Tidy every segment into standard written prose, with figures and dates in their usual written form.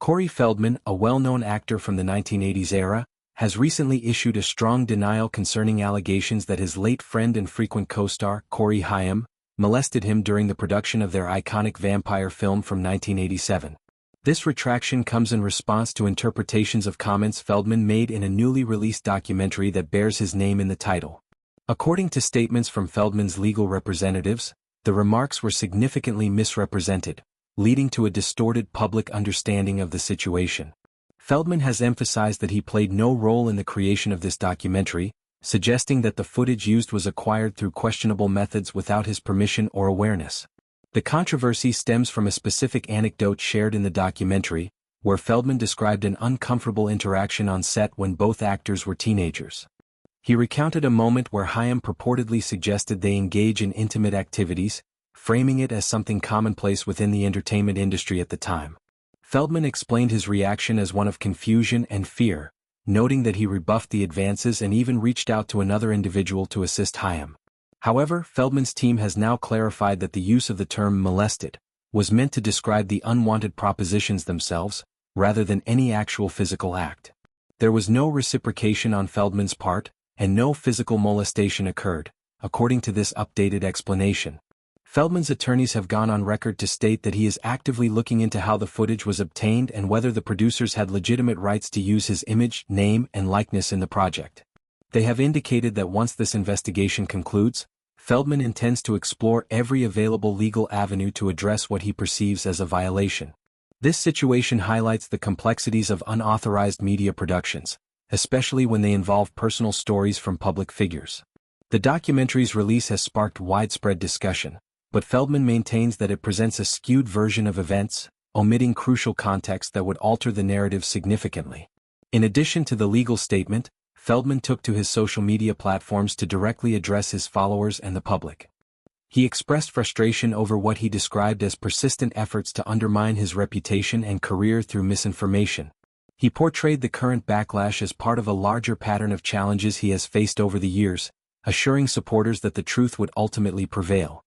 Corey Feldman, a well-known actor from the 1980s era, has recently issued a strong denial concerning allegations that his late friend and frequent co-star, Corey Haim, molested him during the production of their iconic vampire film from 1987. This retraction comes in response to interpretations of comments Feldman made in a newly released documentary that bears his name in the title. According to statements from Feldman's legal representatives, the remarks were significantly misrepresented, leading to a distorted public understanding of the situation. Feldman has emphasized that he played no role in the creation of this documentary, suggesting that the footage used was acquired through questionable methods without his permission or awareness. The controversy stems from a specific anecdote shared in the documentary, where Feldman described an uncomfortable interaction on set when both actors were teenagers. He recounted a moment where Haim purportedly suggested they engage in intimate activities, framing it as something commonplace within the entertainment industry at the time. Feldman explained his reaction as one of confusion and fear, noting that he rebuffed the advances and even reached out to another individual to assist Haim. However, Feldman's team has now clarified that the use of the term molested was meant to describe the unwanted propositions themselves, rather than any actual physical act. There was no reciprocation on Feldman's part, and no physical molestation occurred, according to this updated explanation. Feldman's attorneys have gone on record to state that he is actively looking into how the footage was obtained and whether the producers had legitimate rights to use his image, name, and likeness in the project. They have indicated that once this investigation concludes, Feldman intends to explore every available legal avenue to address what he perceives as a violation. This situation highlights the complexities of unauthorized media productions, especially when they involve personal stories from public figures. The documentary's release has sparked widespread discussion, but Feldman maintains that it presents a skewed version of events, omitting crucial context that would alter the narrative significantly. In addition to the legal statement, Feldman took to his social media platforms to directly address his followers and the public. He expressed frustration over what he described as persistent efforts to undermine his reputation and career through misinformation. He portrayed the current backlash as part of a larger pattern of challenges he has faced over the years, assuring supporters that the truth would ultimately prevail.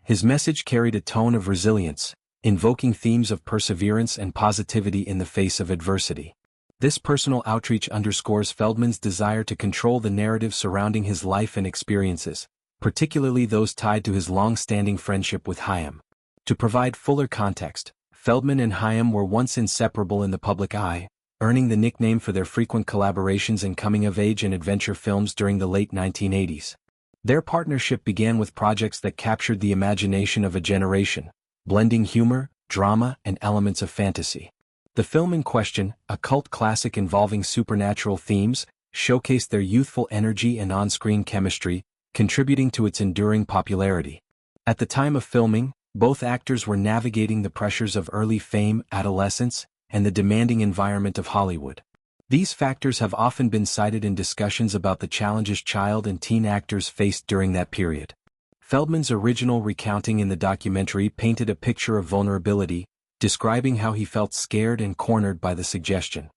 His message carried a tone of resilience, invoking themes of perseverance and positivity in the face of adversity. This personal outreach underscores Feldman's desire to control the narrative surrounding his life and experiences, particularly those tied to his long-standing friendship with Haim. To provide fuller context, Feldman and Haim were once inseparable in the public eye, earning the nickname for their frequent collaborations in coming-of-age and adventure films during the late 1980s. Their partnership began with projects that captured the imagination of a generation, blending humor, drama, and elements of fantasy. The film in question, a cult classic involving supernatural themes, showcased their youthful energy and on-screen chemistry, contributing to its enduring popularity. At the time of filming, both actors were navigating the pressures of early fame, adolescence, and the demanding environment of Hollywood. These factors have often been cited in discussions about the challenges child and teen actors faced during that period. Feldman's original recounting in the documentary painted a picture of vulnerability, describing how he felt scared and cornered by the suggestion.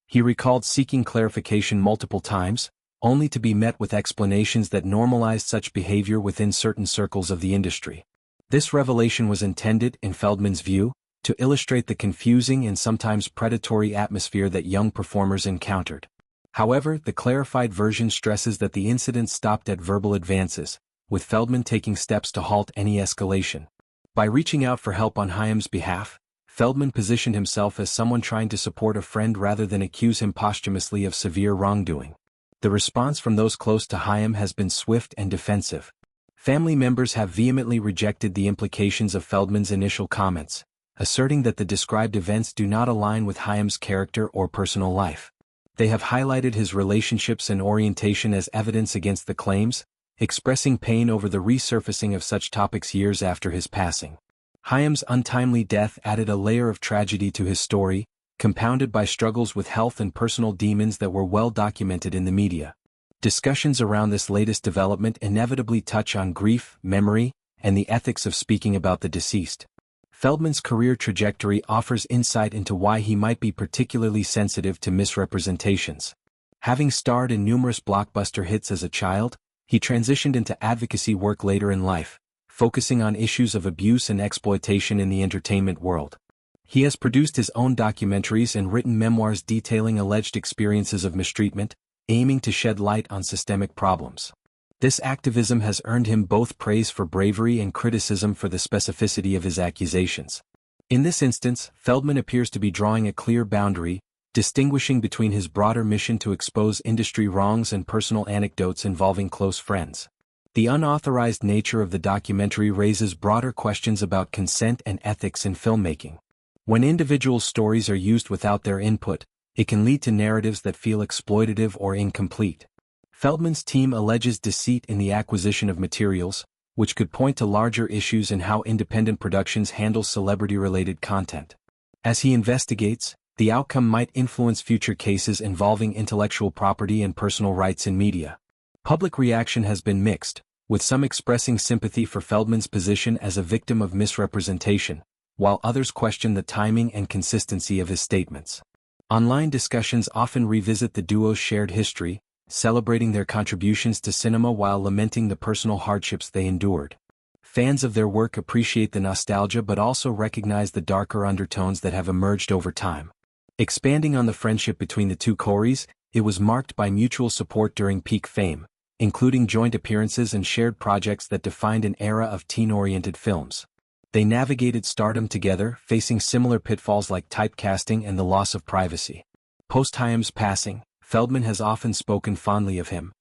He recalled seeking clarification multiple times, only to be met with explanations that normalized such behavior within certain circles of the industry. This revelation was intended, in Feldman's view, to illustrate the confusing and sometimes predatory atmosphere that young performers encountered. However, the clarified version stresses that the incident stopped at verbal advances, with Feldman taking steps to halt any escalation. By reaching out for help on Haim's behalf, Feldman positioned himself as someone trying to support a friend rather than accuse him posthumously of severe wrongdoing. The response from those close to Haim has been swift and defensive. Family members have vehemently rejected the implications of Feldman's initial comments, asserting that the described events do not align with Haim's character or personal life. They have highlighted his relationships and orientation as evidence against the claims, expressing pain over the resurfacing of such topics years after his passing. Haim's untimely death added a layer of tragedy to his story, compounded by struggles with health and personal demons that were well documented in the media. Discussions around this latest development inevitably touch on grief, memory, and the ethics of speaking about the deceased. Feldman's career trajectory offers insight into why he might be particularly sensitive to misrepresentations. Having starred in numerous blockbuster hits as a child, he transitioned into advocacy work later in life, focusing on issues of abuse and exploitation in the entertainment world. He has produced his own documentaries and written memoirs detailing alleged experiences of mistreatment, aiming to shed light on systemic problems. This activism has earned him both praise for bravery and criticism for the specificity of his accusations. In this instance, Feldman appears to be drawing a clear boundary, distinguishing between his broader mission to expose industry wrongs and personal anecdotes involving close friends. The unauthorized nature of the documentary raises broader questions about consent and ethics in filmmaking. When individual stories are used without their input, it can lead to narratives that feel exploitative or incomplete. Feldman's team alleges deceit in the acquisition of materials, which could point to larger issues in how independent productions handle celebrity-related content. As he investigates, the outcome might influence future cases involving intellectual property and personal rights in media. Public reaction has been mixed, with some expressing sympathy for Feldman's position as a victim of misrepresentation, while others question the timing and consistency of his statements. Online discussions often revisit the duo's shared history, celebrating their contributions to cinema while lamenting the personal hardships they endured. Fans of their work appreciate the nostalgia but also recognize the darker undertones that have emerged over time. Expanding on the friendship between the two Coreys, it was marked by mutual support during peak fame, including joint appearances and shared projects that defined an era of teen-oriented films. They navigated stardom together, facing similar pitfalls like typecasting and the loss of privacy. Post Haim's passing, Feldman has often spoken fondly of him,